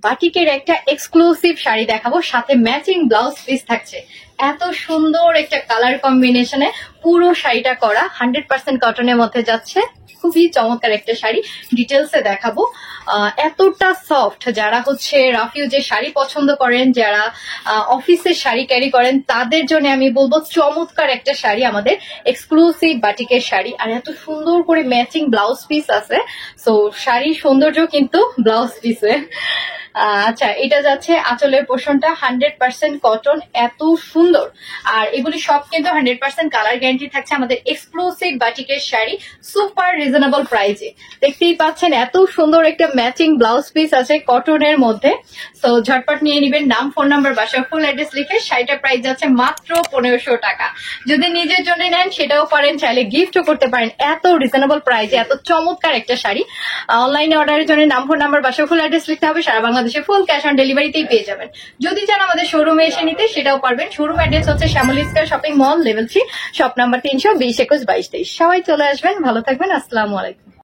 বাটিকের একটা এক্সক্লুসিভ শাড়ি দেখাবো, সাথে ম্যাচিং ব্লাউজ পিস থাকছে। এত সুন্দর একটা কালার কম্বিনেশনে পুরো শাড়িটা করা, 100% কটনের মধ্যে যাচ্ছে। খুবই চমৎকার একটা শাড়ি, ডিটেলসে দেখাবো। এতটা সফট, যারা হচ্ছে রাফিউজের শাড়ি পছন্দ করেন, যারা অফিসের শাড়ি ক্যারি করেন, তাদের জন্য আমি বলবো চমৎকার একটা শাড়ি, আমাদের এক্সক্লুসিভ বাটিকের শাড়ি। আর এত সুন্দর করে ম্যাচিং ব্লাউজ পিস আছে, সো শাড়ির সৌন্দর্য কিন্তু ব্লাউজ পিসে। আচ্ছা, এটা যাচ্ছে আঁচলের পোর্শনটা 100% কটন, এত সুন্দর। আর এগুলি সব কিন্তু 100% কালার গ্যারান্টি থাকছে। আমাদের এক্সক্লুসিভ বাটিকের শাড়ি, সুপার রিজনেবল প্রাইসে। দেখতেই পাচ্ছেন এত সুন্দর একটা ম্যাচিং ব্লাউজ পিস আছে কটনের মধ্যে। সো ঝটপট নিয়ে নিবেন, নাম, ফোন নাম্বার, বাসা, ফুল অ্যাড্রেস লিখে। শাড়িটার প্রাইস যাচ্ছে মাত্র 1500 টাকা। যদি নিজের জন্য নেন সেটাও পারেন, চাইলে গিফটও করতে পারেন। এত রিজনেবল প্রাইসে এত চমৎকার একটা শাড়ি। অনলাইনে অর্ডারের জন্য নাম, ফোন নাম্বার, বাসা, ফুল অ্যাড্রেস লিখতে হবে। সারা বাংলাদেশে ফুল ক্যাশ অন ডেলিভারিতেই পেয়ে যাবেন। যদি চান আমাদের শোরুমে এসে নিতে, সেটাও পারবেন। শোরুম অ্যাড্রেস হচ্ছে Shyamoli square shopping mall, level 3, shop number 320 21 22 23। সবাই চলে আসবেন, ভালো থাকবেন, আসসালামু আলাইকুম।